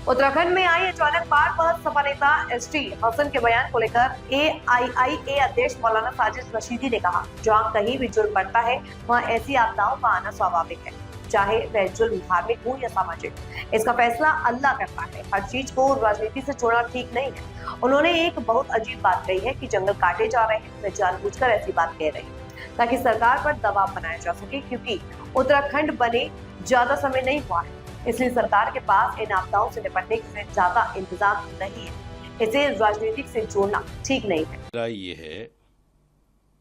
उत्तराखंड में आई अचानक बाढ़ पर सपा नेता एसटी हसन के बयान को लेकर एआईआईए अध्यक्ष मौलाना साजिद रशीदी ने कहा, जहां कहीं भी जुर्म बढ़ता है वहां ऐसी आपदाओं का आना स्वाभाविक है, चाहे वह जुर्म धार्मिक हो या सामाजिक। इसका फैसला अल्लाह करता है। हर चीज को राजनीति से जोड़ना ठीक नहीं है। उन्होंने एक बहुत अजीब बात कही है कि जंगल काटे जा रहे हैं। वे जानबूझकर ऐसी बात कह रहे हैं ताकि सरकार पर दबाव बनाया जा सके, क्योंकि उत्तराखंड बने ज्यादा समय नहीं हुआ है, इसलिए सरकार के पास इन आपदाओं से निपटने के ज्यादा इंतजाम नहीं है। इसे राजनीतिक से जोड़ना ठीक नहीं है। मेरा ये है,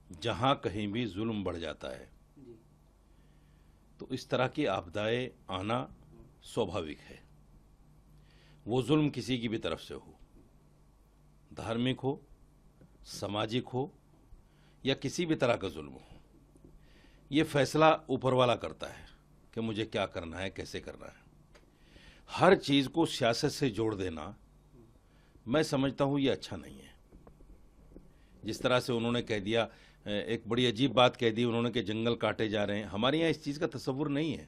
जहां कहीं भी जुल्म बढ़ जाता है तो इस तरह की आपदाएं आना स्वाभाविक है। वो जुल्म किसी की भी तरफ से हो, धार्मिक हो, सामाजिक हो या किसी भी तरह का जुल्म हो, ये फैसला ऊपर वाला करता है कि मुझे क्या करना है, कैसे करना है। हर चीज को सियासत से जोड़ देना मैं समझता हूं ये अच्छा नहीं है। जिस तरह से उन्होंने कह दिया, एक बड़ी अजीब बात कह दी उन्होंने कि जंगल काटे जा रहे हैं। हमारे यहाँ इस चीज का तस्वुर नहीं है।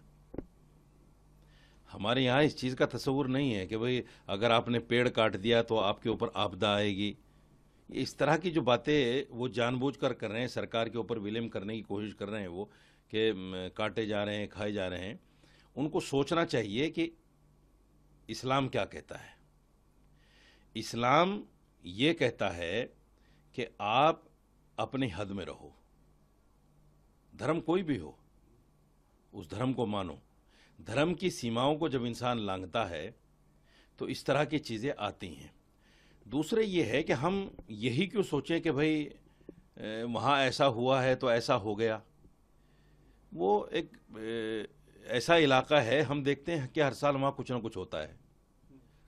हमारे यहाँ इस चीज का तस्वुर नहीं है कि भाई अगर आपने पेड़ काट दिया तो आपके ऊपर आपदा आएगी। इस तरह की जो बातें वो जानबूझकर कर रहे हैं, सरकार के ऊपर विलेम करने की कोशिश कर रहे हैं वो कि काटे जा रहे हैं, खाए जा रहे हैं। उनको सोचना चाहिए कि इस्लाम क्या कहता है। इस्लाम ये कहता है कि आप अपनी हद में रहो। धर्म कोई भी हो, उस धर्म को मानो। धर्म की सीमाओं को जब इंसान लांघता है तो इस तरह की चीज़ें आती हैं। दूसरे ये है कि हम यही क्यों सोचें कि भाई वहाँ ऐसा हुआ है तो ऐसा हो गया। वो एक ऐसा इलाका है, हम देखते हैं कि हर साल वहाँ कुछ ना कुछ होता है।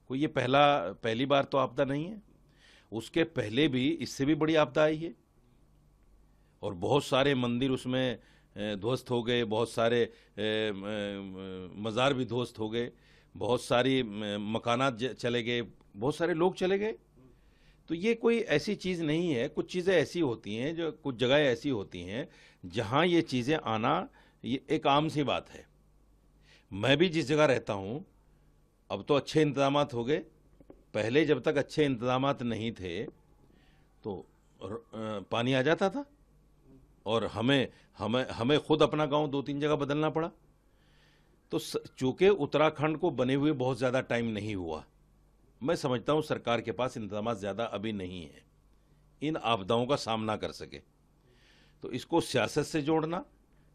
कोई ये पहली बार तो आपदा नहीं है। उसके पहले भी इससे भी बड़ी आपदा आई है और बहुत सारे मंदिर उसमें ध्वस्त हो गए, बहुत सारे मज़ार भी ध्वस्त हो गए, बहुत सारी मकानात चले गए, बहुत सारे लोग चले गए। तो ये कोई ऐसी चीज़ नहीं है। कुछ चीज़ें ऐसी होती हैं, जो कुछ जगह ऐसी होती हैं जहाँ ये चीज़ें आना ये एक आम सी बात है। मैं भी जिस जगह रहता हूँ अब तो अच्छे इंतजामात हो गए। पहले जब तक अच्छे इंतजामात नहीं थे तो पानी आ जाता था और हमें खुद अपना गांव 2-3 जगह बदलना पड़ा। तो चूंकि उत्तराखंड को बने हुए बहुत ज़्यादा टाइम नहीं हुआ, मैं समझता हूं सरकार के पास इंतजामात ज़्यादा अभी नहीं है इन आपदाओं का सामना कर सके। तो इसको सियासत से जोड़ना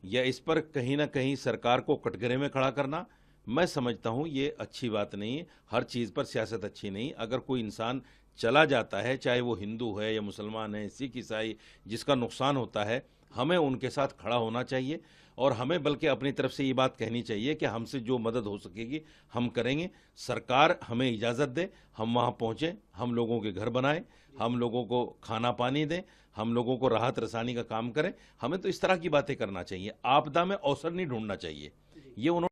या इस पर कहीं ना कहीं सरकार को कटघरे में खड़ा करना, मैं समझता हूं ये अच्छी बात नहीं है। हर चीज़ पर सियासत अच्छी नहीं। अगर कोई इंसान चला जाता है, चाहे वो हिंदू है या मुसलमान है, सिख ईसाई, जिसका नुकसान होता है, हमें उनके साथ खड़ा होना चाहिए और हमें बल्कि अपनी तरफ से ये बात कहनी चाहिए कि हमसे जो मदद हो सकेगी हम करेंगे। सरकार हमें इजाज़त दे, हम वहाँ पहुँचें, हम लोगों के घर बनाएं, हम लोगों को खाना पानी दें, हम लोगों को राहत रसानी का काम करें। हमें तो इस तरह की बातें करना चाहिए। आपदा में अवसर नहीं ढूंढना चाहिए। ये उन्होंने